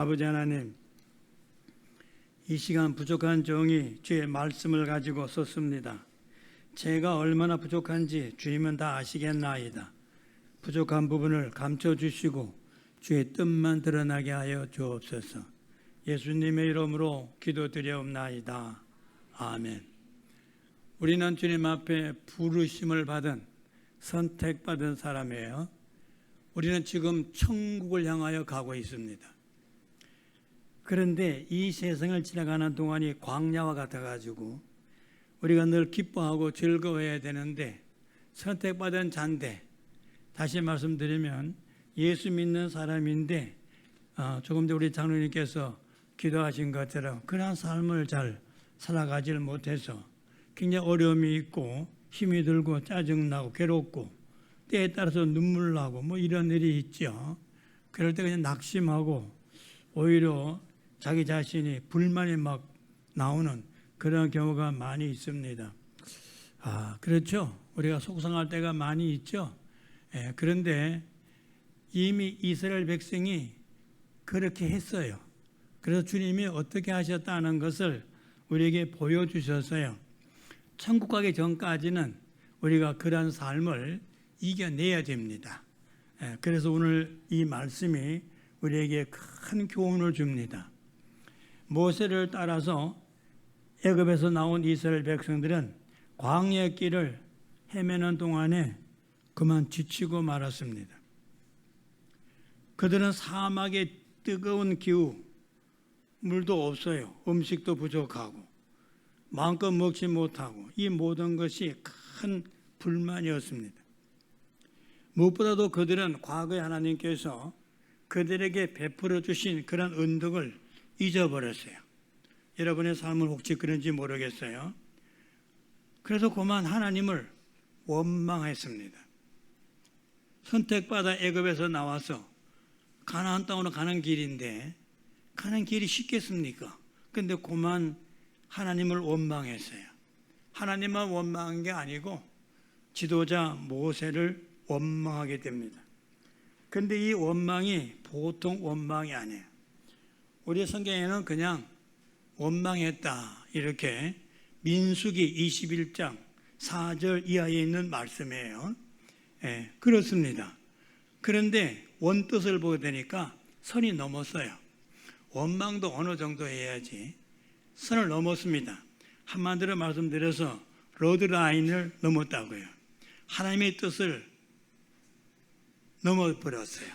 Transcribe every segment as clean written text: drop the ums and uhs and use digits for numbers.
아버지 하나님, 이 시간 부족한 종이 주의 말씀을 가지고 섰습니다. 제가 얼마나 부족한지 주님은 다 아시겠나이다. 부족한 부분을 감춰주시고 주의 뜻만 드러나게 하여 주옵소서. 예수님의 이름으로 기도드려옵나이다. 아멘. 우리는 주님 앞에 부르심을 받은 선택받은 사람이에요. 우리는 지금 천국을 향하여 가고 있습니다. 그런데 이 세상을 지나가는 동안이 광야와 같아가지고 우리가 늘 기뻐하고 즐거워해야 되는데, 선택받은 자인데, 다시 말씀드리면 예수 믿는 사람인데 조금 전 우리 장로님께서 기도하신 것처럼 그러한 삶을 잘 살아가지를 못해서 굉장히 어려움이 있고 힘이 들고 짜증나고 괴롭고 때에 따라서 눈물 나고 뭐 이런 일이 있죠. 그럴 때 그냥 낙심하고 오히려 자기 자신이 불만이 막 나오는 그런 경우가 많이 있습니다. 그렇죠. 우리가 속상할 때가 많이 있죠. 그런데 이미 이스라엘 백성이 그렇게 했어요. 그래서 주님이 어떻게 하셨다는 것을 우리에게 보여주셨어요. 천국 가기 전까지는 우리가 그런 삶을 이겨내야 됩니다. 그래서 오늘 이 말씀이 우리에게 큰 교훈을 줍니다. 모세를 따라서 애굽에서 나온 이스라엘 백성들은 광야의 길을 헤매는 동안에 그만 지치고 말았습니다. 그들은 사막의 뜨거운 기후, 물도 없어요. 음식도 부족하고 마음껏 먹지 못하고 이 모든 것이 큰 불만이었습니다. 무엇보다도 그들은 과거에 하나님께서 그들에게 베풀어 주신 그런 은덕을 잊어버렸어요. 여러분의 삶은 혹시 그런지 모르겠어요. 그래서 그만 하나님을 원망했습니다. 선택받아 애굽에서 나와서 가나안 땅으로 가는 길인데 가는 길이 쉽겠습니까? 근데 그만 하나님을 원망했어요. 하나님만 원망한 게 아니고 지도자 모세를 원망하게 됩니다. 근데 이 원망이 보통 원망이 아니에요. 우리 성경에는 그냥 원망했다 이렇게 민수기 21장 4절 이하에 있는 말씀이에요. 그렇습니다. 그런데 원뜻을 보게 되니까 선이 넘었어요. 원망도 어느 정도 해야지. 선을 넘었습니다. 한마디로 말씀드려서 로드라인을 넘었다고요. 하나님의 뜻을 넘어버렸어요.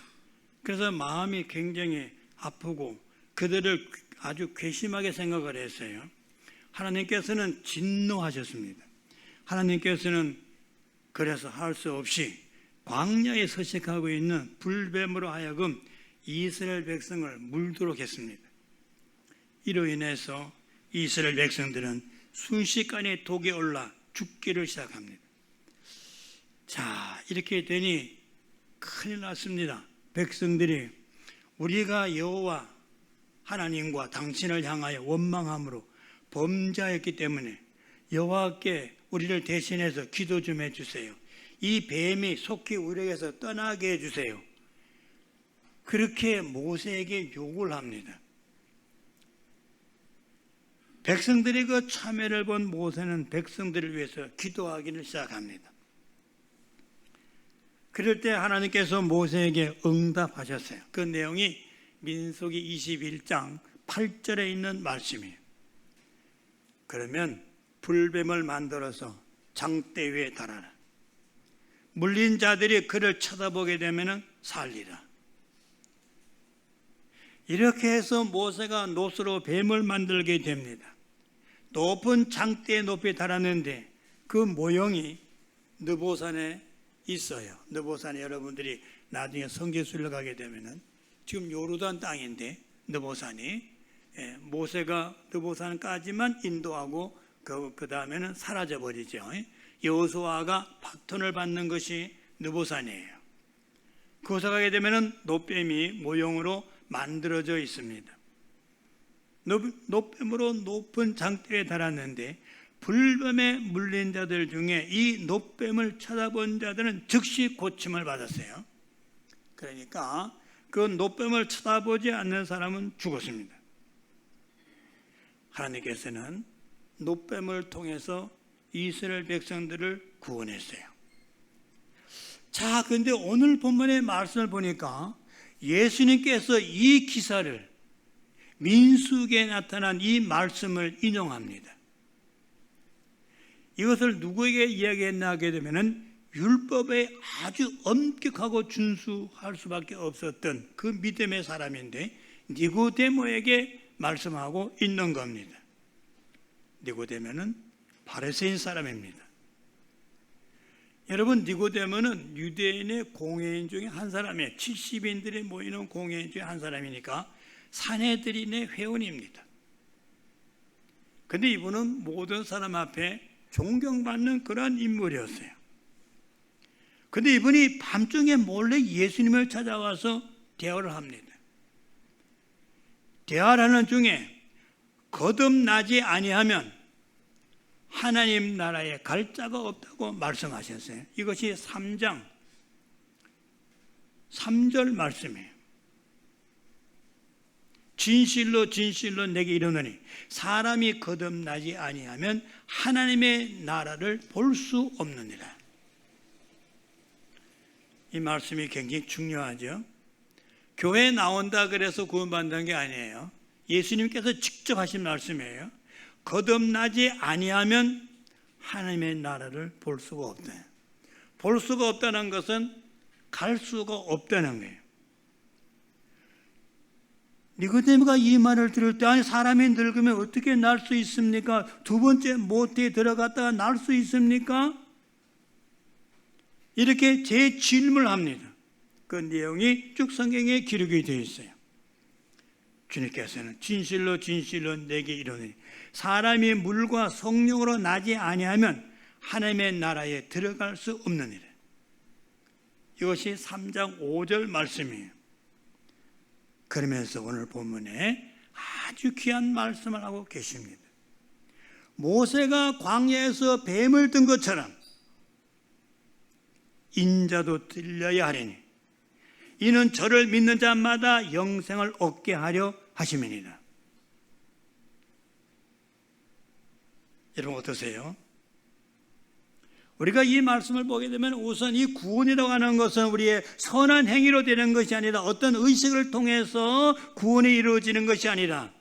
그래서 마음이 굉장히 아프고 그들을 아주 괘씸하게 생각을 했어요. 하나님께서는 진노하셨습니다. 하나님께서는 그래서 할 수 없이 광야에 서식하고 있는 불뱀으로 하여금 이스라엘 백성을 물도록 했습니다. 이로 인해서 이스라엘 백성들은 순식간에 독에 올라 죽기를 시작합니다. 자, 이렇게 되니 큰일 났습니다. 백성들이 우리가 여호와 하나님과 당신을 향하여 원망함으로 범죄했기 때문에 여호와께 우리를 대신해서 기도 좀 해주세요. 이 뱀이 속히 우리에게서 떠나게 해주세요. 그렇게 모세에게 요구를 합니다. 백성들이 그 참회를 본 모세는 백성들을 위해서 기도하기를 시작합니다. 그럴 때 하나님께서 모세에게 응답하셨어요. 그 내용이 민수기 21장 8절에 있는 말씀이에요. 그러면 불뱀을 만들어서 장대 위에 달아라. 물린 자들이 그를 쳐다보게 되면 살리라. 이렇게 해서 모세가 놋으로 뱀을 만들게 됩니다. 높은 장대에 높이 달았는데 그 모형이 느보산에 있어요. 느보산에 여러분들이 나중에 성지순례 가게 되면은 지금 요르단 땅인데 느보산이 모세가 느보산까지만 인도하고 그 다음에는 사라져 버리죠. 여호수아가 바톤을 받는 것이 느보산이에요. 그곳에 가게 되면은 놋뱀이 모형으로 만들어져 있습니다. 놋뱀으로 높은 장대에 달았는데 불뱀에 물린 자들 중에 이 놋뱀을 쳐다본 자들은 즉시 고침을 받았어요. 그러니까 그 노뱀을 쳐다보지 않는 사람은 죽었습니다. 하나님께서는 노뱀을 통해서 이스라엘 백성들을 구원했어요. 자, 그런데 오늘 본문의 말씀을 보니까 예수님께서 이 기사를, 민수기에 나타난 이 말씀을 인용합니다. 이것을 누구에게 이야기했나 하게 되면은 율법에 아주 엄격하고 준수할 수밖에 없었던 그 믿음의 사람인데 니고데모에게 말씀하고 있는 겁니다. 니고데모는 바리새인 사람입니다. 여러분, 니고데모는 유대인의 공회인 중에 한 사람이에요. 70인들이 모이는 공회인 중에 한 사람이니까 산헤드린의 회원입니다. 그런데 이분은 모든 사람 앞에 존경받는 그런 인물이었어요. 그런데 이분이 밤중에 몰래 예수님을 찾아와서 대화를 합니다. 대화를 하는 중에 거듭나지 아니하면 하나님 나라에 갈 자가 없다고 말씀하셨어요. 이것이 3장 3절 말씀이에요. 진실로 진실로 내게 이르노니 사람이 거듭나지 아니하면 하나님의 나라를 볼 수 없느니라. 이 말씀이 굉장히 중요하죠. 교회에 나온다 그래서 구원받는 게 아니에요. 예수님께서 직접 하신 말씀이에요. 거듭나지 아니하면 하나님의 나라를 볼 수가 없다. 볼 수가 없다는 것은 갈 수가 없다는 거예요. 니고데모가 이 말을 들을 때, 아니 사람이 늙으면 어떻게 날 수 있습니까? 두 번째 모태에 들어갔다가 날 수 있습니까? 이렇게 재질문을 합니다. 그 내용이 쭉 성경에 기록이 되어 있어요. 주님께서는 진실로 진실로 내게 이르노니 사람이 물과 성령으로 나지 아니하면 하나님의 나라에 들어갈 수 없느니라. 이것이 3장 5절 말씀이에요. 그러면서 오늘 본문에 아주 귀한 말씀을 하고 계십니다. 모세가 광야에서 뱀을 든 것처럼 인자도 들려야 하리니 이는 저를 믿는 자마다 영생을 얻게 하려 하심이니라. 여러분 어떠세요? 우리가 이 말씀을 보게 되면 우선 이 구원이라고 하는 것은 우리의 선한 행위로 되는 것이 아니라 어떤 의식을 통해서 구원이 이루어지는 것이 아니라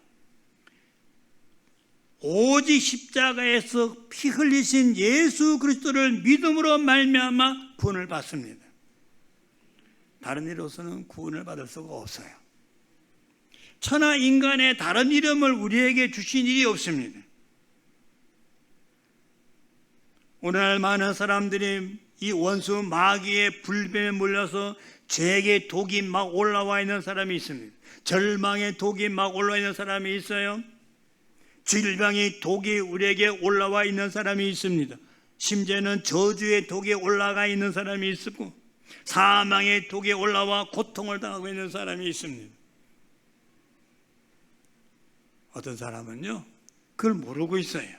오직 십자가에서 피 흘리신 예수 그리스도를 믿음으로 말미암아 구원을 받습니다. 다른 이로서는 구원을 받을 수가 없어요. 천하 인간의 다른 이름을 우리에게 주신 일이 없습니다. 오늘날 많은 사람들이 이 원수 마귀의 불뱀에 물려서 죄의 독이 막 올라와 있는 사람이 있습니다. 절망의 독이 막 올라와 있는 사람이 있어요. 질병의 독이 우리에게 올라와 있는 사람이 있습니다. 심지어는 저주의 독이 올라가 있는 사람이 있고 사망의 독이 올라와 고통을 당하고 있는 사람이 있습니다. 어떤 사람은요 그걸 모르고 있어요.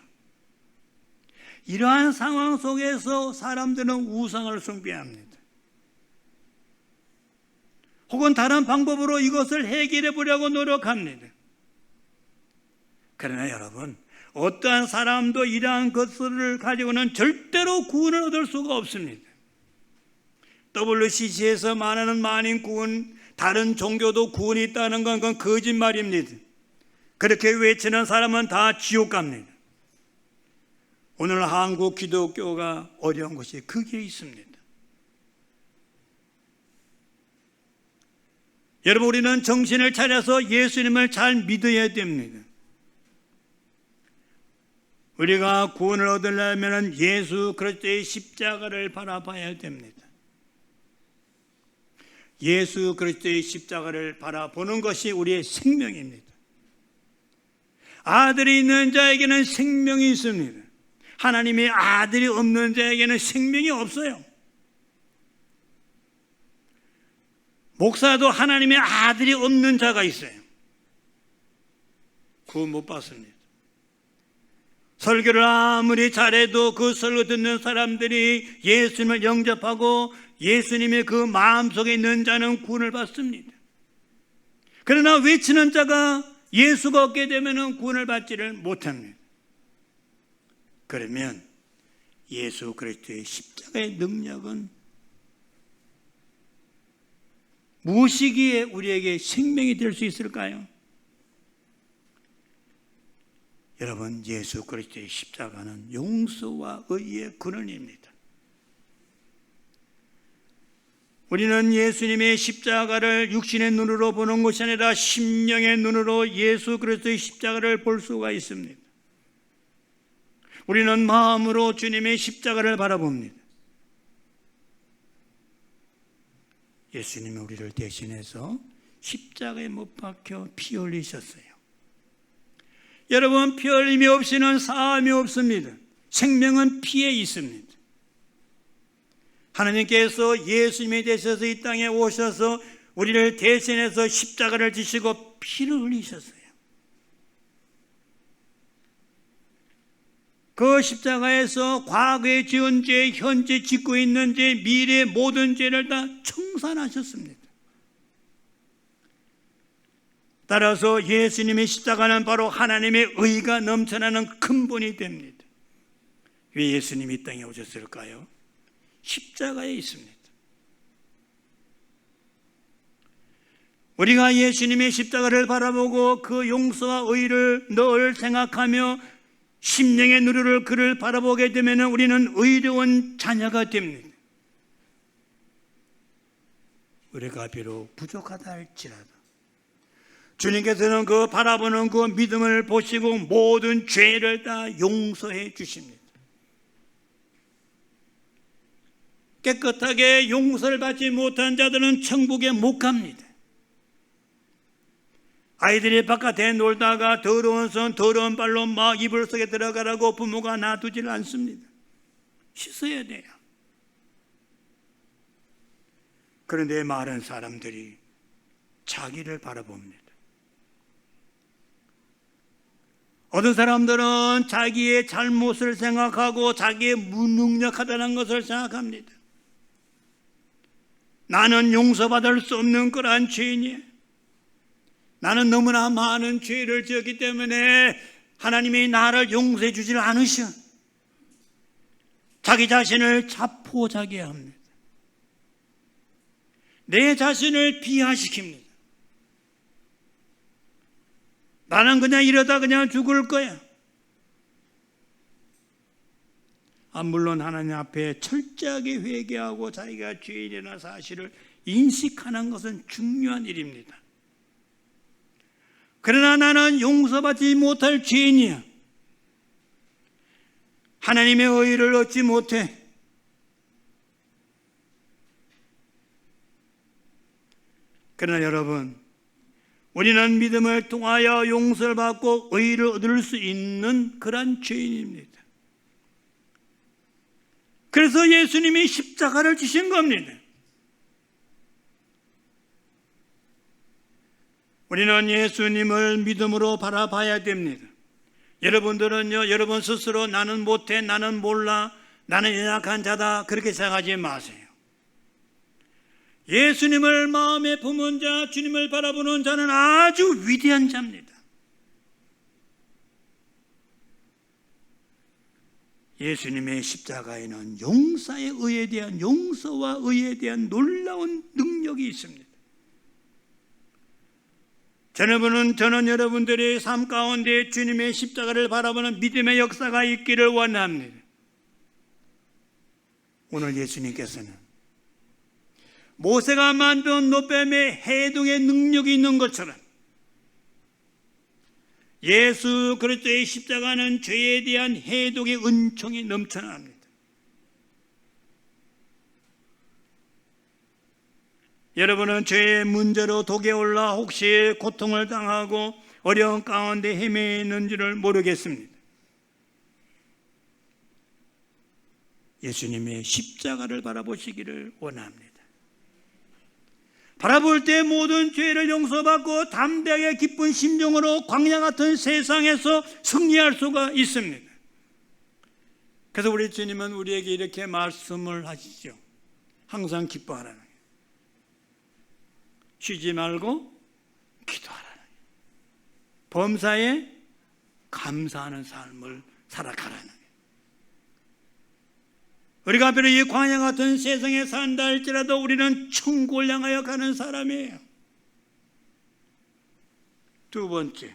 이러한 상황 속에서 사람들은 우상을 숭배합니다. 혹은 다른 방법으로 이것을 해결해 보려고 노력합니다. 그러나 여러분, 어떠한 사람도 이러한 것을 가지고는 절대로 구원을 얻을 수가 없습니다. WCC에서 말하는 만인 구원, 다른 종교도 구원이 있다는 건 그건 거짓말입니다. 그렇게 외치는 사람은 다 지옥 갑니다. 오늘 한국 기독교가 어려운 것이 거기에 있습니다. 여러분, 우리는 정신을 차려서 예수님을 잘 믿어야 됩니다. 우리가 구원을 얻으려면 예수 그리스도의 십자가를 바라봐야 됩니다. 예수 그리스도의 십자가를 바라보는 것이 우리의 생명입니다. 아들이 있는 자에게는 생명이 있습니다. 하나님의 아들이 없는 자에게는 생명이 없어요. 목사도 하나님의 아들이 없는 자가 있어요. 구원 못 받습니다. 설교를 아무리 잘해도 그 설교 듣는 사람들이 예수님을 영접하고 예수님의 그 마음속에 있는 자는 구원을 받습니다. 그러나 외치는 자가 예수가 없게 되면 구원을 받지를 못합니다. 그러면 예수 그리스도의 십자가의 능력은 무엇이기에 우리에게 생명이 될 수 있을까요? 여러분, 예수 그리스도의 십자가는 용서와 의의 근원입니다. 우리는 예수님의 십자가를 육신의 눈으로 보는 것이 아니라 심령의 눈으로 예수 그리스도의 십자가를 볼 수가 있습니다. 우리는 마음으로 주님의 십자가를 바라봅니다. 예수님이 우리를 대신해서 십자가에 못 박혀 피 흘리셨어요. 여러분, 피 흘림이 없이는 사함이 없습니다. 생명은 피에 있습니다. 하나님께서 예수님이 되셔서 이 땅에 오셔서 우리를 대신해서 십자가를 지시고 피를 흘리셨어요. 그 십자가에서 과거에 지은 죄, 현재 짓고 있는 죄, 미래의 모든 죄를 다 청산하셨습니다. 따라서 예수님의 십자가는 바로 하나님의 의가 넘쳐나는 근본이 됩니다. 왜 예수님이 이 땅에 오셨을까요? 십자가에 있습니다. 우리가 예수님의 십자가를 바라보고 그 용서와 의를 늘 생각하며 심령의 눈으로 그를 바라보게 되면 우리는 의로운 자녀가 됩니다. 우리가 비록 부족하다 할지라도 주님께서는 그 바라보는 그 믿음을 보시고 모든 죄를 다 용서해 주십니다. 깨끗하게 용서를 받지 못한 자들은 천국에 못 갑니다. 아이들이 바깥에 놀다가 더러운 손 더러운 발로 막 이불 속에 들어가라고 부모가 놔두질 않습니다. 씻어야 돼요. 그런데 많은 사람들이 자기를 바라봅니다. 어떤 사람들은 자기의 잘못을 생각하고 자기의 무능력하다는 것을 생각합니다. 나는 용서받을 수 없는 그러한 죄인이야. 나는 너무나 많은 죄를 지었기 때문에 하나님이 나를 용서해 주질 않으셔. 자기 자신을 자포자기합니다. 내 자신을 비하시킵니다. 나는 그냥 이러다 그냥 죽을 거야. 물론 하나님 앞에 철저하게 회개하고 자기가 죄인이라는 사실을 인식하는 것은 중요한 일입니다. 그러나 나는 용서받지 못할 죄인이야. 하나님의 의를 얻지 못해. 그러나 여러분, 우리는 믿음을 통하여 용서를 받고 의를 얻을 수 있는 그런 죄인입니다. 그래서 예수님이 십자가를 지신 겁니다. 우리는 예수님을 믿음으로 바라봐야 됩니다. 여러분들은요, 여러분 스스로 나는 못해, 나는 몰라, 나는 연약한 자다, 그렇게 생각하지 마세요. 예수님을 마음에 품은 자, 주님을 바라보는 자는 아주 위대한 자입니다. 예수님의 십자가에는 용서와 의에 대한 놀라운 능력이 있습니다. 저는 여러분들의 삶 가운데 주님의 십자가를 바라보는 믿음의 역사가 있기를 원합니다. 오늘 예수님께서는 모세가 만든 노뱀의 해동의 능력이 있는 것처럼 예수 그리스도의 십자가는 죄에 대한 해독의 은총이 넘쳐납니다. 여러분은 죄의 문제로 독에 올라 혹시 고통을 당하고 어려운 가운데 헤매는지를 모르겠습니다. 예수님의 십자가를 바라보시기를 원합니다. 바라볼 때 모든 죄를 용서받고 담대하게 기쁜 심정으로 광야 같은 세상에서 승리할 수가 있습니다. 그래서 우리 주님은 우리에게 이렇게 말씀을 하시죠. 항상 기뻐하라는 거예요. 쉬지 말고 기도하라는 거예요. 범사에 감사하는 삶을 살아가라는 거예요. 우리가 비록 이 광야 같은 세상에 산다 할지라도 우리는 천국을 향하여 가는 사람이에요. 두 번째,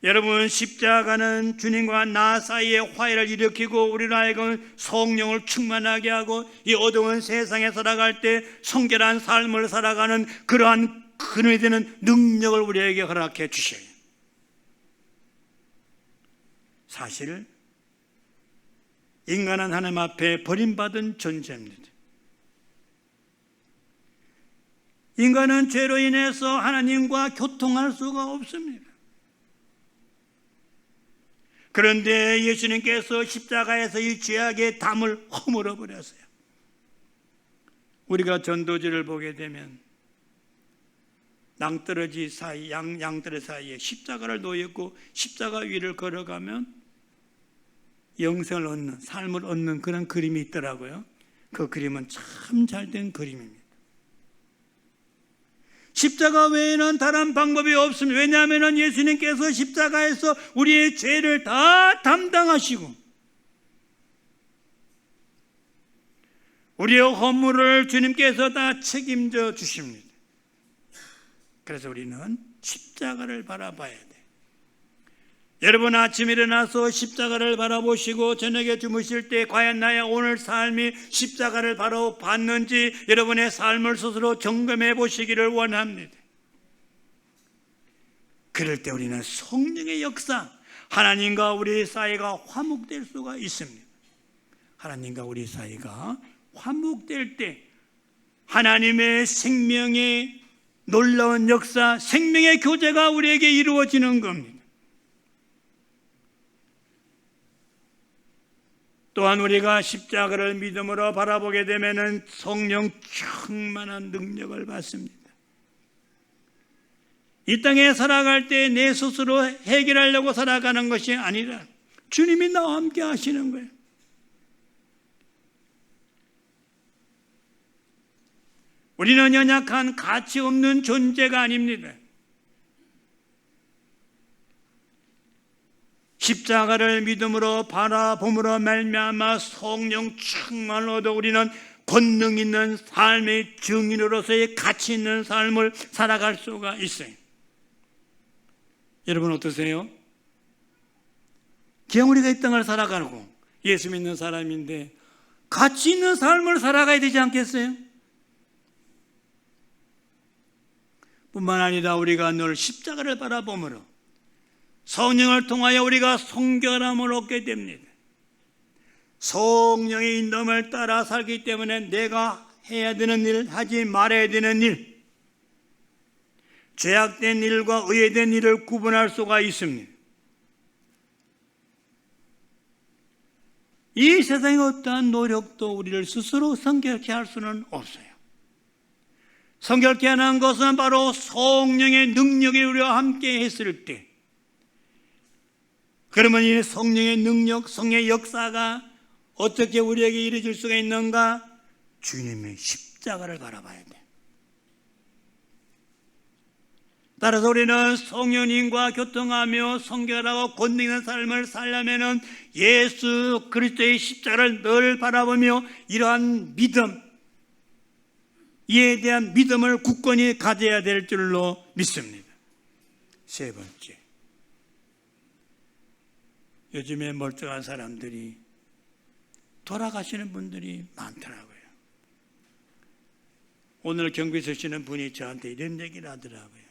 여러분, 십자가는 주님과 나 사이에 화해를 일으키고 우리로 하여금 성령을 충만하게 하고 이 어두운 세상에 살아갈 때 성결한 삶을 살아가는 그러한 근원이 되는 능력을 우리에게 허락해 주셔요. 사실 인간은 하나님 앞에 버림받은 존재입니다. 인간은 죄로 인해서 하나님과 교통할 수가 없습니다. 그런데 예수님께서 십자가에서 이 죄악의 담을 허물어 버렸어요. 우리가 전도지를 보게 되면 낭떠러지 사이, 양떠러 사이에 십자가를 놓였고 십자가 위를 걸어가면 영생을 얻는, 삶을 얻는 그런 그림이 있더라고요. 그 그림은 참 잘된 그림입니다. 십자가 외에는 다른 방법이 없습니다. 왜냐하면 예수님께서 십자가에서 우리의 죄를 다 담당하시고 우리의 허물을 주님께서 다 책임져 주십니다. 그래서 우리는 십자가를 바라봐야 돼요. 여러분, 아침에 일어나서 십자가를 바라보시고 저녁에 주무실 때 과연 나의 오늘 삶이 십자가를 바라봤는지 여러분의 삶을 스스로 점검해 보시기를 원합니다. 그럴 때 우리는 성령의 역사, 하나님과 우리 사이가 화목될 수가 있습니다. 하나님과 우리 사이가 화목될 때 하나님의 생명의 놀라운 역사, 생명의 교제가 우리에게 이루어지는 겁니다. 또한 우리가 십자가를 믿음으로 바라보게 되면 성령 충만한 능력을 받습니다. 이 땅에 살아갈 때 내 스스로 해결하려고 살아가는 것이 아니라 주님이 나와 함께 하시는 거예요. 우리는 연약한 가치 없는 존재가 아닙니다. 십자가를 믿음으로 바라봄으로 말미암아 성령 충만을 얻어 우리는 권능 있는 삶의 증인으로서의 가치 있는 삶을 살아갈 수가 있어요. 여러분 어떠세요? 그냥 우리가 이 땅을 살아가고 예수 믿는 사람인데 가치 있는 삶을 살아가야 되지 않겠어요? 뿐만 아니라 우리가 늘 십자가를 바라봄으로 성령을 통하여 우리가 성결함을 얻게 됩니다. 성령의 인도함을 따라 살기 때문에 내가 해야 되는 일, 하지 말아야 되는 일, 죄악된 일과 의외된 일을 구분할 수가 있습니다. 이 세상의 어떠한 노력도 우리를 스스로 성결케 할 수는 없어요. 성결케 하는 것은 바로 성령의 능력이 우리와 함께 했을 때, 그러면 이 성령의 능력, 성령의 역사가 어떻게 우리에게 이루어질 수가 있는가? 주님의 십자가를 바라봐야 돼. 따라서 우리는 성령님과 교통하며 성결하고 권능 있는 삶을 살려면 예수 그리스도의 십자가를 늘 바라보며 이러한 믿음, 이에 대한 믿음을 굳건히 가져야 될 줄로 믿습니다. 세 번째, 요즘에 멀쩡한 사람들이 돌아가시는 분들이 많더라고요. 오늘 경비 서시는 분이 저한테 이런 얘기를 하더라고요.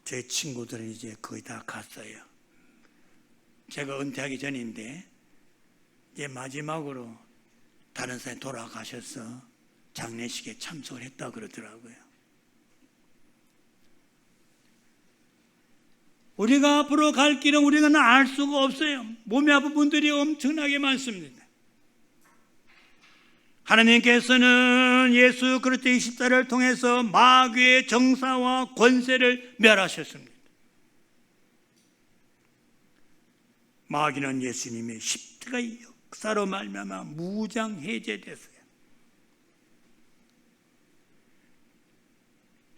제 친구들은 이제 거의 다 갔어요. 제가 은퇴하기 전인데 이제 마지막으로 다른 사람이 돌아가셔서 장례식에 참석을 했다고 그러더라고요. 우리가 앞으로 갈 길은 우리가 알 수가 없어요. 몸이 아픈 분들이 엄청나게 많습니다. 하나님께서는 예수 그리스도의 십자가를 통해서 마귀의 정사와 권세를 멸하셨습니다. 마귀는 예수님의 십자가의 역사로 말미암아 무장 해제됐어요.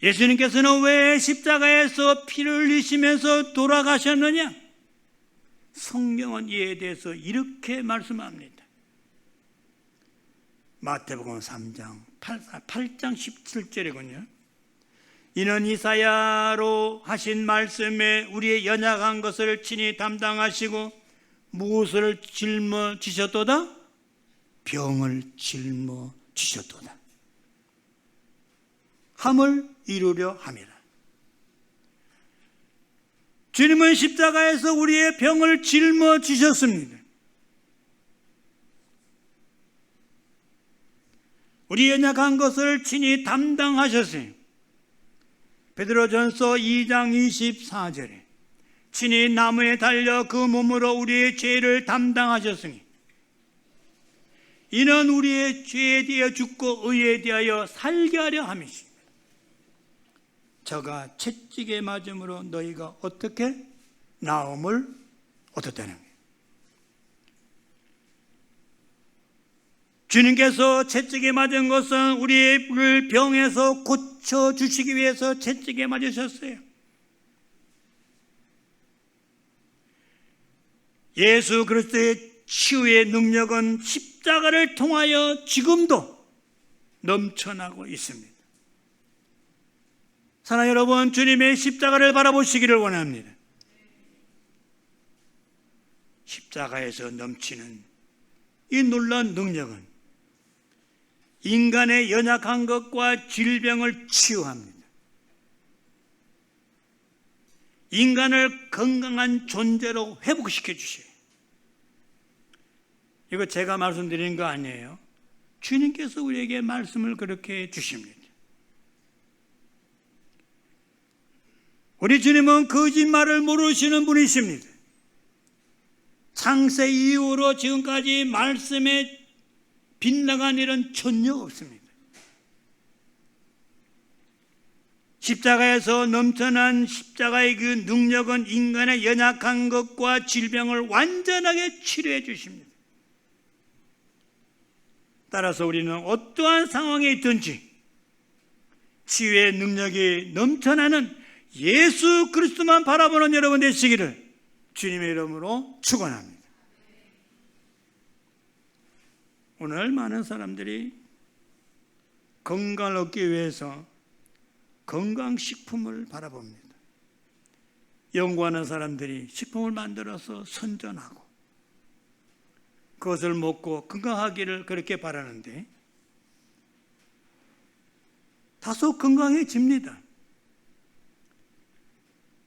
예수님께서는 왜 십자가에서 피를 흘리시면서 돌아가셨느냐? 성경은 이에 대해서 이렇게 말씀합니다. 마태복음 3장 8장 17절이군요. 이는 이사야로 하신 말씀에 우리의 연약한 것을 친히 담당하시고 무엇을 짊어지셨도다? 병을 짊어지셨도다. 함을 이루려 함이라. 주님은 십자가에서 우리의 병을 짊어지셨습니다. 우리 연약한 것을 친히 담당하셨어요. 베드로전서 2장 24절에 친히 나무에 달려 그 몸으로 우리의 죄를 담당하셨으니 이는 우리의 죄에 대하여 죽고 의에 대하여 살게 하려 함이십니다. 저가 채찍에 맞음으로 너희가 어떻게 나음을 얻었다는 거예요. 주님께서 채찍에 맞은 것은 우리를 병에서 고쳐주시기 위해서 채찍에 맞으셨어요. 예수 그리스도의 치유의 능력은 십자가를 통하여 지금도 넘쳐나고 있습니다. 사랑하는 여러분, 주님의 십자가를 바라보시기를 원합니다. 십자가에서 넘치는 이 놀라운 능력은 인간의 연약한 것과 질병을 치유합니다. 인간을 건강한 존재로 회복시켜 주셔요. 이거 제가 말씀드리는 거 아니에요. 주님께서 우리에게 말씀을 그렇게 주십니다. 우리 주님은 거짓말을 모르시는 분이십니다. 창세 이후로 지금까지 말씀에 빗나간 일은 전혀 없습니다. 십자가에서 넘쳐난 십자가의 그 능력은 인간의 연약한 것과 질병을 완전하게 치료해 주십니다. 따라서 우리는 어떠한 상황에 있든지 치유의 능력이 넘쳐나는 예수 그리스도만 바라보는 여러분 되시기를 주님의 이름으로 축원합니다. 오늘 많은 사람들이 건강을 얻기 위해서 건강식품을 바라봅니다. 연구하는 사람들이 식품을 만들어서 선전하고 그것을 먹고 건강하기를 그렇게 바라는데 다소 건강해집니다.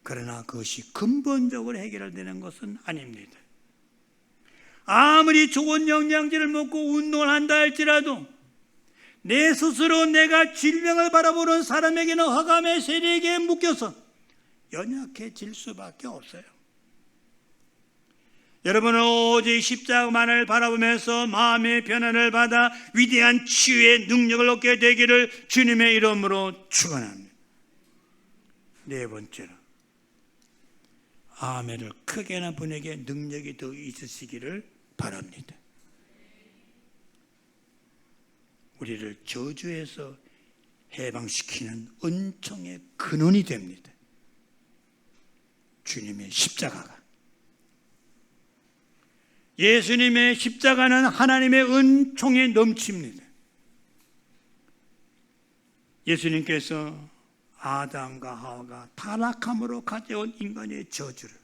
그러나 그것이 근본적으로 해결되는 것은 아닙니다. 아무리 좋은 영양제를 먹고 운동을 한다 할지라도 내 스스로 내가 질병을 바라보는 사람에게는 흑암의 세력에 묶여서 연약해질 수밖에 없어요. 여러분은 오직 십자가만을 바라보면서 마음의 변화를 받아 위대한 치유의 능력을 얻게 되기를 주님의 이름으로 축원합니다. 네 번째로 아멘을 크게 하는 분에게 능력이 더 있으시기를 바랍니다. 우리를 저주에서 해방시키는 은총의 근원이 됩니다. 주님의 십자가가. 예수님의 십자가는 하나님의 은총에 넘칩니다. 예수님께서 아담과 하와가 타락함으로 가져온 인간의 저주를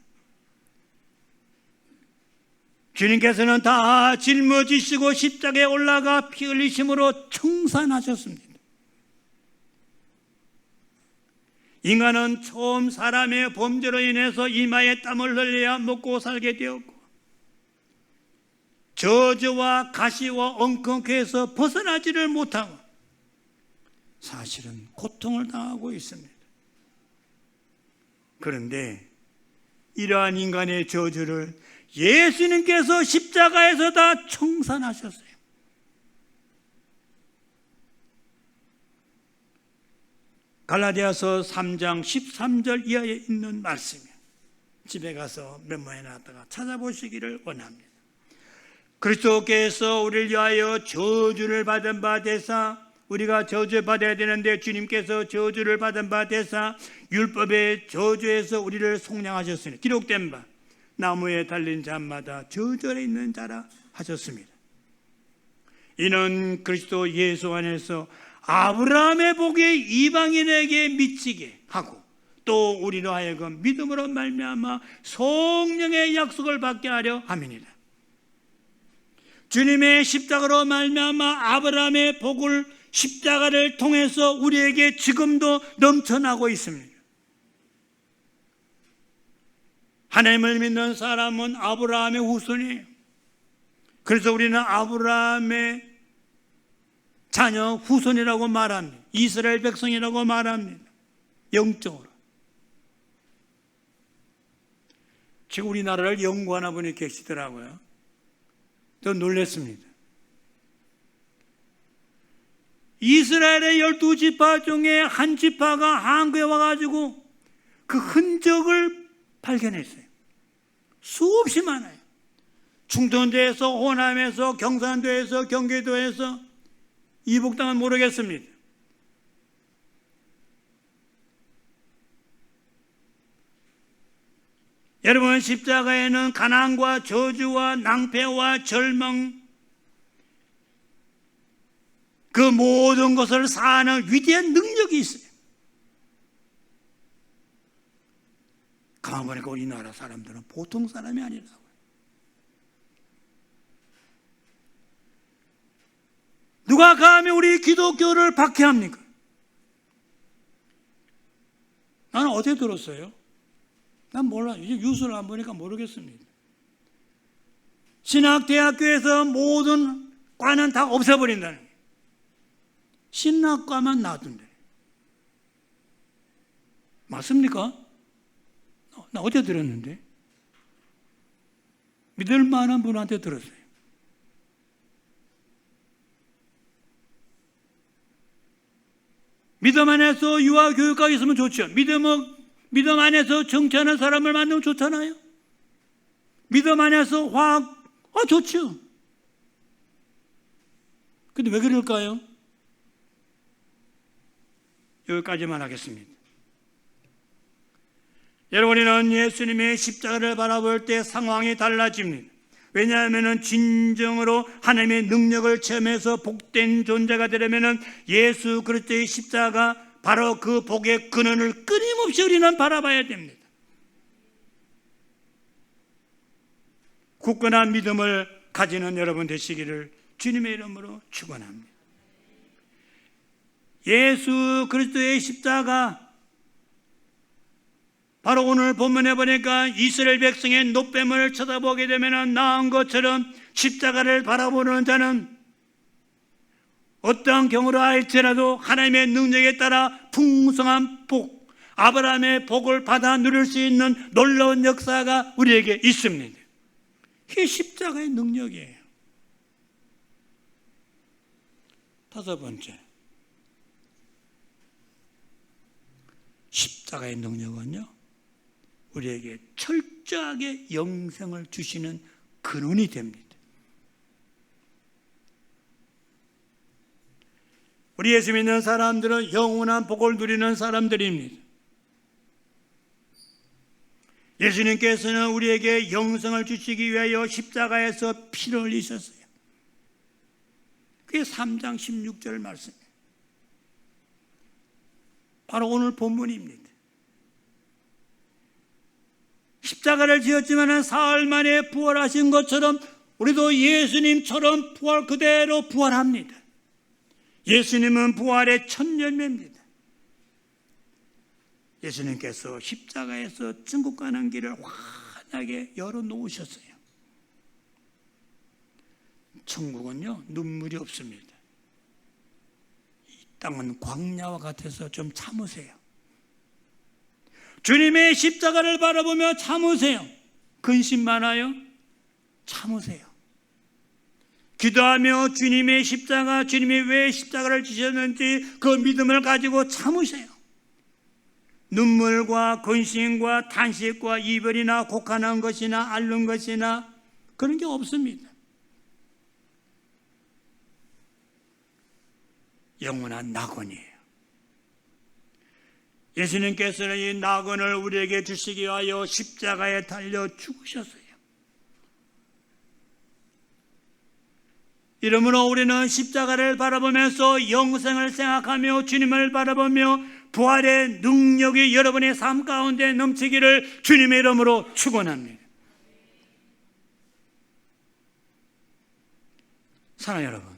주님께서는 다 짊어지시고 십자가에 올라가 피 흘리심으로 청산하셨습니다. 인간은 처음 사람의 범죄로 인해서 이마에 땀을 흘려야 먹고 살게 되었고 저주와 가시와 엉겅퀴에서 벗어나지를 못하고 사실은 고통을 당하고 있습니다. 그런데 이러한 인간의 저주를 예수님께서 십자가에서 다 청산하셨어요. 갈라디아서 3장 13절 이하에 있는 말씀이에요. 집에 가서 메모해 놨다가 찾아보시기를 원합니다. 그리스도께서 우리를 위하여 저주를 받은 바 되사 우리가 저주받아야 되는데 주님께서 저주를 받은 바 되사 율법의 저주에서 우리를 속량하셨으니 기록된 바 나무에 달린 자마다 저주 아래 있는 자라 하셨습니다. 이는 그리스도 예수 안에서 아브라함의 복이 이방인에게 미치게 하고 또 우리로 하여금 믿음으로 말미암아 성령의 약속을 받게 하려 함이니라. 주님의 십자가로 말미암아 아브라함의 복을 십자가를 통해서 우리에게 지금도 넘쳐나고 있습니다. 하나님을 믿는 사람은 아브라함의 후손이에요. 그래서 우리는 아브라함의 자녀 후손이라고 말합니다. 이스라엘 백성이라고 말합니다. 영적으로. 지금 우리나라를 연구하는 분이 계시더라고요. 또 놀랐습니다. 이스라엘의 12지파 중에 한 지파가 한국에 와가지고 그 흔적을 발견했어요. 수없이 많아요. 충청도에서, 호남에서, 경상도에서, 경기도에서, 이북당은 모르겠습니다. 여러분, 십자가에는 가난과 저주와 낭패와 절망, 그 모든 것을 사하는 위대한 능력이 있어요. 가만 보니까 우리나라 사람들은 보통 사람이 아니라고요. 누가 감히 우리 기독교를 박해합니까? 나는 어제 들었어요. 난 몰라요. 이제 뉴스를 안 보니까 모르겠습니다. 신학대학교에서 모든 과는 다 없애버린다는 거예요. 신학과만 놔둔대. 맞습니까? 나 어제 들었는데. 믿을 만한 분한테 들었어요. 믿음 안에서 유아 교육가 있으면 좋죠. 믿음 안에서 정치하는 사람을 만나면 좋잖아요. 믿음 안에서 화학, 좋죠. 근데 왜 그럴까요? 여기까지만 하겠습니다. 여러분은 예수님의 십자가를 바라볼 때 상황이 달라집니다. 왜냐하면 진정으로 하나님의 능력을 체험해서 복된 존재가 되려면 예수 그리스도의 십자가, 바로 그 복의 근원을 끊임없이 우리는 바라봐야 됩니다. 굳건한 믿음을 가지는 여러분 되시기를 주님의 이름으로 축원합니다. 예수 그리스도의 십자가, 바로 오늘 본문에 보니까 이스라엘 백성의 노뱀을 쳐다보게 되면 나은 것처럼 십자가를 바라보는 자는 어떠한 경우로 할지라도 하나님의 능력에 따라 풍성한 복, 아브라함의 복을 받아 누릴 수 있는 놀라운 역사가 우리에게 있습니다. 이게 십자가의 능력이에요. 다섯 번째, 십자가의 능력은요, 우리에게 철저하게 영생을 주시는 근원이 됩니다. 우리 예수 믿는 사람들은 영원한 복을 누리는 사람들입니다. 예수님께서는 우리에게 영생을 주시기 위하여 십자가에서 피를 흘리셨어요. 그게 3장 16절 말씀이에요. 바로 오늘 본문입니다. 십자가를 지었지만 사흘 만에 부활하신 것처럼 우리도 예수님처럼 그대로 부활합니다. 예수님은 부활의 첫 열매입니다. 예수님께서 십자가에서 천국 가는 길을 환하게 열어놓으셨어요. 천국은요, 눈물이 없습니다. 이 땅은 광야와 같아서 좀 참으세요. 주님의 십자가를 바라보며 참으세요. 근심 많아요? 참으세요. 기도하며 주님의 십자가, 주님이 왜 십자가를 지셨는지 그 믿음을 가지고 참으세요. 눈물과 근심과 탄식과 이별이나 곡하는 것이나 앓는 것이나 그런 게 없습니다. 영원한 낙원이에요. 예수님께서는 이 낙원을 우리에게 주시기 위하여 십자가에 달려 죽으셨어요. 이러므로 우리는 십자가를 바라보면서 영생을 생각하며 주님을 바라보며 부활의 능력이 여러분의 삶 가운데 넘치기를 주님의 이름으로 축원합니다. 사랑하는 여러분,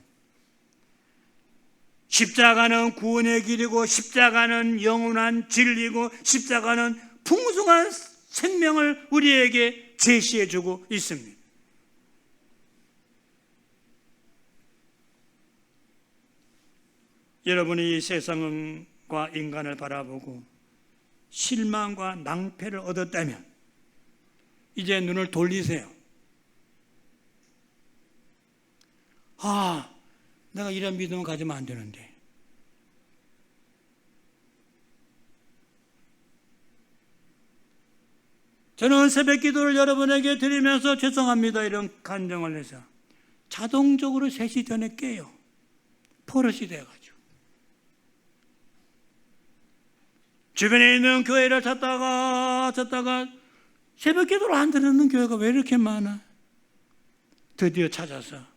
십자가는 구원의 길이고 십자가는 영원한 진리고 십자가는 풍성한 생명을 우리에게 제시해 주고 있습니다. 여러분이 이 세상과 인간을 바라보고 실망과 낭패를 얻었다면 이제 눈을 돌리세요. 내가 이런 믿음을 가지면 안 되는데. 저는 새벽 기도를 여러분에게 드리면서 죄송합니다 이런 간증을 해서 자동적으로 3시 전에 깨요. 버릇이 돼가지고. 주변에 있는 교회를 찾다가 새벽 기도를 안 드리는 교회가 왜 이렇게 많아? 드디어 찾아서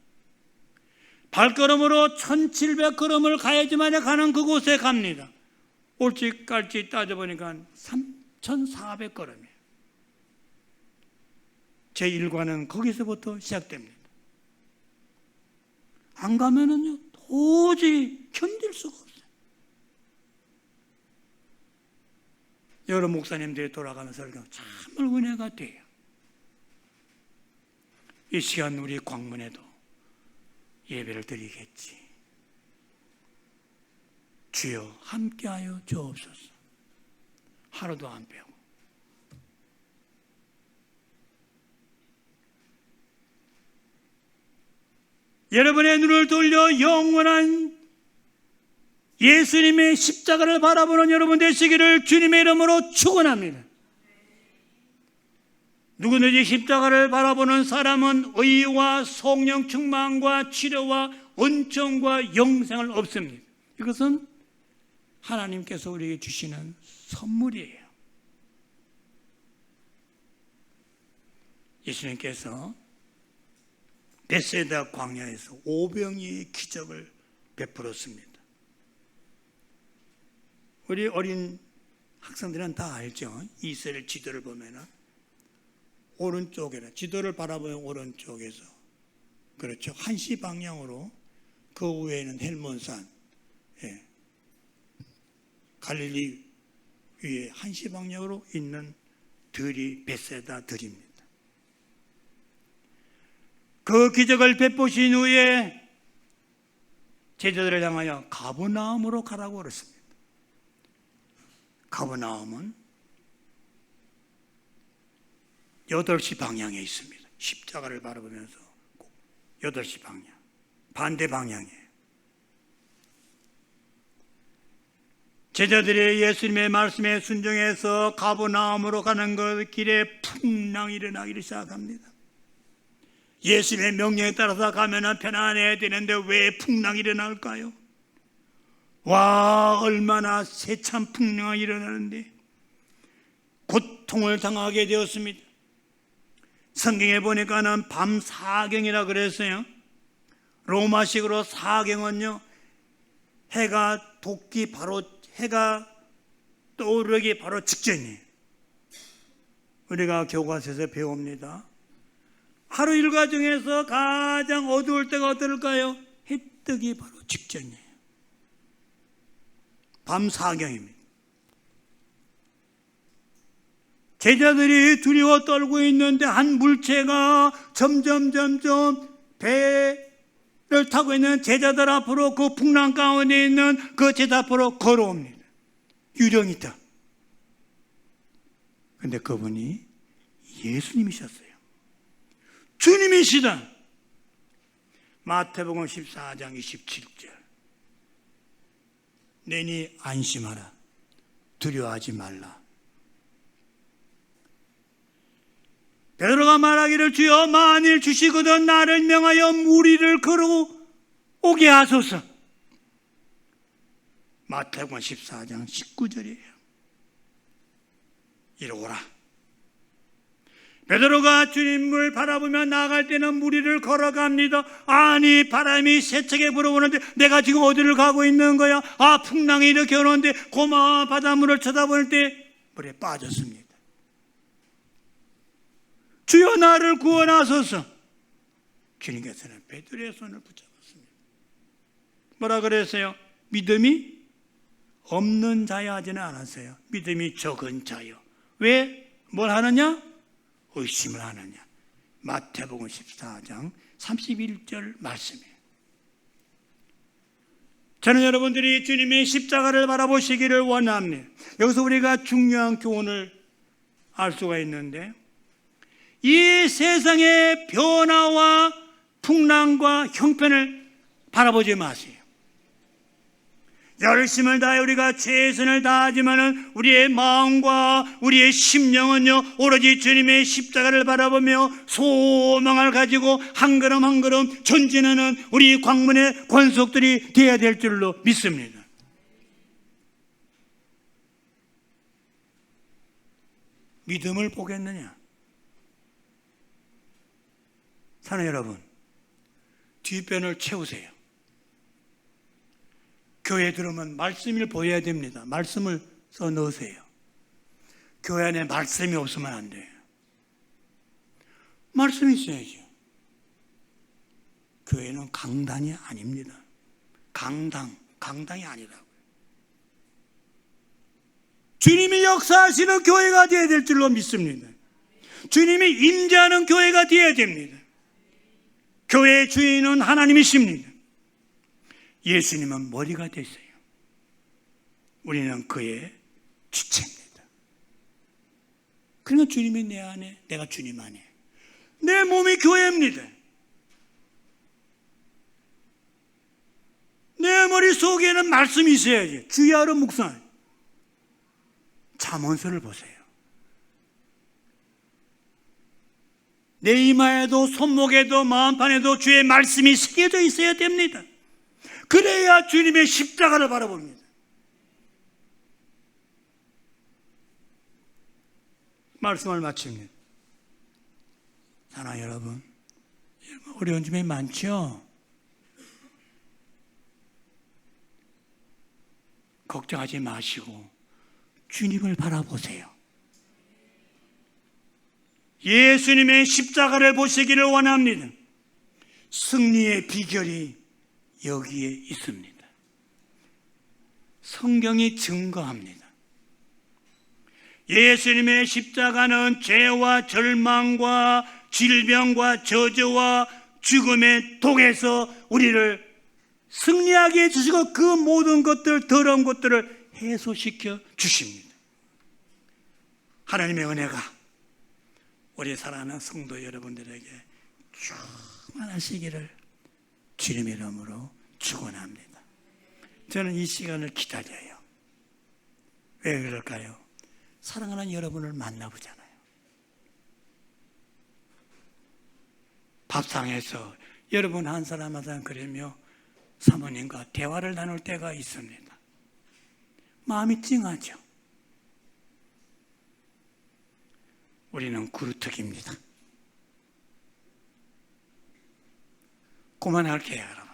발걸음으로 1700걸음을 가야지만 가는 그곳에 갑니다. 옳지 깔지 따져보니까 3400걸음이에요. 제 일과는 거기서부터 시작됩니다. 안 가면은요 도저히 견딜 수가 없어요. 여러 목사님들이 돌아가면서 정말 은혜가 돼요. 이 시간 우리 광문에도 예배를 드리겠지. 주여 함께하여 주옵소서. 하루도 안 빼고. 여러분의 눈을 돌려 영원한 예수님의 십자가를 바라보는 여러분 되시기를 주님의 이름으로 축원합니다. 누구든지 십자가를 바라보는 사람은 의와 성령 충만과 치료와 은총과 영생을 얻습니다. 이것은 하나님께서 우리에게 주시는 선물이에요. 예수님께서 베세다 광야에서 오병이의 기적을 베풀었습니다. 우리 어린 학생들은 다 알죠. 이스라엘 지도를 보면은 오른쪽에는 지도를 바라보면 오른쪽에서 그렇죠. 한시 방향으로 그 위에는 헬몬산, 갈릴리 위에 한시 방향으로 있는 들이 베세다 들입니다. 그 기적을 베푸신 후에 제자들을 향하여 가버나움으로 가라고 그랬습니다. 가버나움은 8시 방향에 있습니다. 십자가를 바라보면서 8시 방향, 반대 방향이에요. 제자들이 예수님의 말씀에 순종해서 가버나움으로 가는 그 길에 풍랑이 일어나기 시작합니다. 예수님의 명령에 따라서 가면 편안해야 되는데 왜 풍랑이 일어날까요? 와, 얼마나 세찬 풍랑이 일어나는데 고통을 당하게 되었습니다. 성경에 보니까는 밤 사경이라 그랬어요. 로마식으로 사경은요, 해가 떠오르기 바로 직전이에요. 우리가 교과서에서 배웁니다. 하루 일과 중에서 가장 어두울 때가 어떨까요? 해 뜨기 바로 직전이에요. 밤 사경입니다. 제자들이 두려워 떨고 있는데 한 물체가 점점 배를 타고 있는 제자들 앞으로 그 풍랑 가운데 있는 그 제자 앞으로 걸어옵니다. 유령이다. 그런데 그분이 예수님이셨어요. 주님이시다. 마태복음 14장 27절. 내니 안심하라. 두려워하지 말라. 베드로가 말하기를 주여 만일 주시거든 나를 명하여 무리를 걸어오게 하소서. 마태복음 14장 19절이에요. 이리 오라. 베드로가 주님을 바라보며 나아갈 때는 무리를 걸어갑니다. 아니, 바람이 세차게 불어오는데 내가 지금 어디를 가고 있는 거야? 아, 풍랑이 이렇게 오는데 고마운 바닷물을 쳐다볼 때 물에 빠졌습니다. 주여 나를 구원하소서. 주님께서는 베드로의 손을 붙잡았습니다. 뭐라 그랬어요? 믿음이 없는 자야 하지는 않았어요. 믿음이 적은 자요. 왜? 뭘 하느냐? 의심을 하느냐. 마태복음 14장 31절 말씀이에요. 저는 여러분들이 주님의 십자가를 바라보시기를 원합니다. 여기서 우리가 중요한 교훈을 알 수가 있는데, 이 세상의 변화와 풍랑과 형편을 바라보지 마세요. 열심을 다해 우리가 최선을 다하지만은 우리의 마음과 우리의 심령은요, 오로지 주님의 십자가를 바라보며 소망을 가지고 한 걸음 한 걸음 전진하는 우리 광문의 권속들이 되어야 될 줄로 믿습니다. 믿음을 보겠느냐? 사랑하는 여러분, 뒷변을 채우세요. 교회 들어오면 말씀을 보여야 됩니다. 말씀을 써 넣으세요. 교회 안에 말씀이 없으면 안 돼요. 말씀이 있어야죠. 교회는 강단이 아닙니다. 강당이 아니라고요. 주님이 역사하시는 교회가 되어야 될 줄로 믿습니다. 주님이 임재하는 교회가 되어야 됩니다. 교회의 주인은 하나님이십니다. 예수님은 머리가 됐어요. 우리는 그의 지체입니다. 그러니까 주님이 내 안에, 내가 주님 안에. 내 몸이 교회입니다. 내 머릿속에는 말씀이 있어야지. 주야로 묵상. 잠언서를 보세요. 내 이마에도 손목에도 마음판에도 주의 말씀이 새겨져 있어야 됩니다. 그래야 주님의 십자가를 바라봅니다. 말씀을 마칩니다. 사랑하는 여러분, 어려운 점이 많죠? 걱정하지 마시고 주님을 바라보세요. 예수님의 십자가를 보시기를 원합니다. 승리의 비결이 여기에 있습니다. 성경이 증거합니다. 예수님의 십자가는 죄와 절망과 질병과 저주와 죽음의 독에서 우리를 승리하게 해주시고 그 모든 것들, 더러운 것들을 해소시켜 주십니다. 하나님의 은혜가 우리 사랑하는 성도 여러분들에게 충만하시기를 주님의 이름으로 축원합니다. 저는 이 시간을 기다려요. 왜 그럴까요? 사랑하는 여러분을 만나보잖아요. 밥상에서 여러분 한 사람 한 사람 그러며 사모님과 대화를 나눌 때가 있습니다. 마음이 찡하죠. 우리는 구루터기입니다. 그만할게요, 여러분.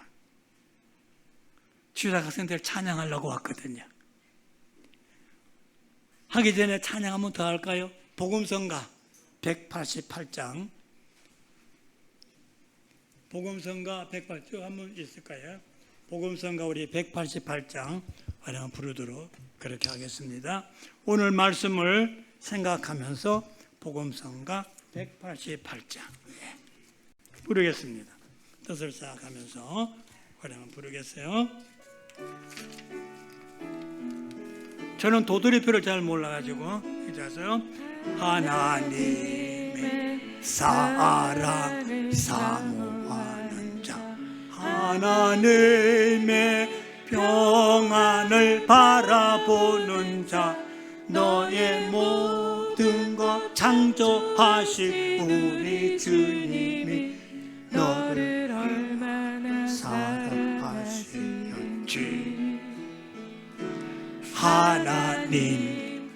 주일학 학생들 찬양하려고 왔거든요. 하기 전에 찬양 한번 더 할까요? 복음성가 188장. 복음성가 188장 한번 있을까요? 복음성가 우리 188장 한번 부르도록 그렇게 하겠습니다. 오늘 말씀을 생각하면서 복음성가 188장 부르겠습니다. 뜻을 생각하면서 한번 부르겠어요. 저는 도돌이표를 잘 몰라가지고 이제서 하나님의 사랑 사모하는 자, 하나님의 평안을 바라보는 자, 너의 모든 것 창조하신 우리 주님이 너를 얼마나 사랑하시는지 하나님께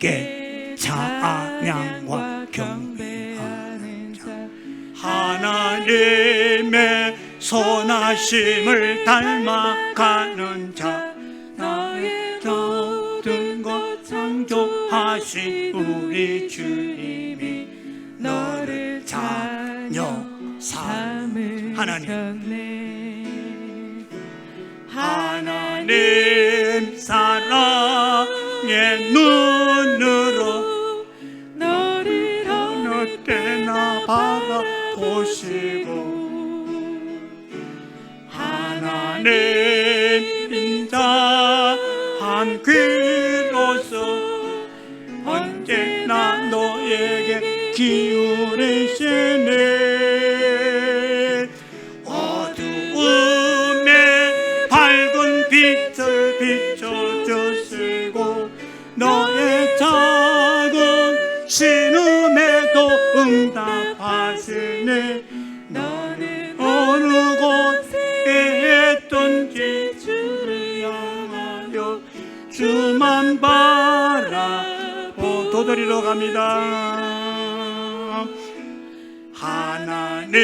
찬양과 경배하는 자, 하나님의 선하심을 닮아가는 자, 나의 모든 것 창조하신 우리 주님이 너를 자녀 삼으셨네. 하나님 사랑의 눈으로 너를 어느 때나 바라보시고, 하나님 인자한 귀로서 언제나 너에게 기울이시네. 어두움에 밝은 빛을 비춰주시고, 너의 작은 신음에도 응답하시네. 너는 어느 곳에 있든지 주를 향하여 주만 바라보 도드리러 갑니다. 하나님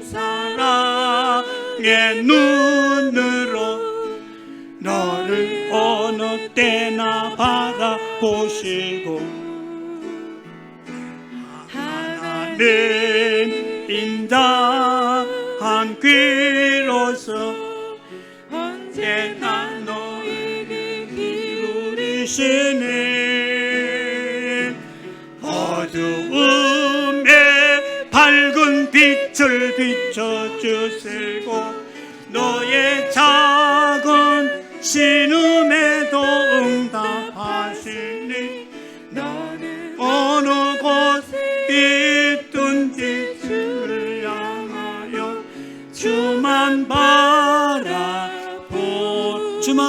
사랑의 눈으로 너를 어느 때나 바라보시고, 하나님 인자한 귀로서 언제나 너에게 기울이시네. 어두움에 밝은 빛을 비춰주시고, 너의 작은 신음에도 응답하시니. 너는 어느 곳에 있든지 주를 향하여 주만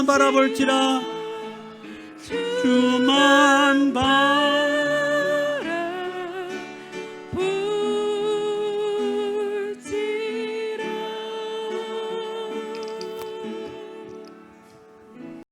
바라볼지라. 주만 바라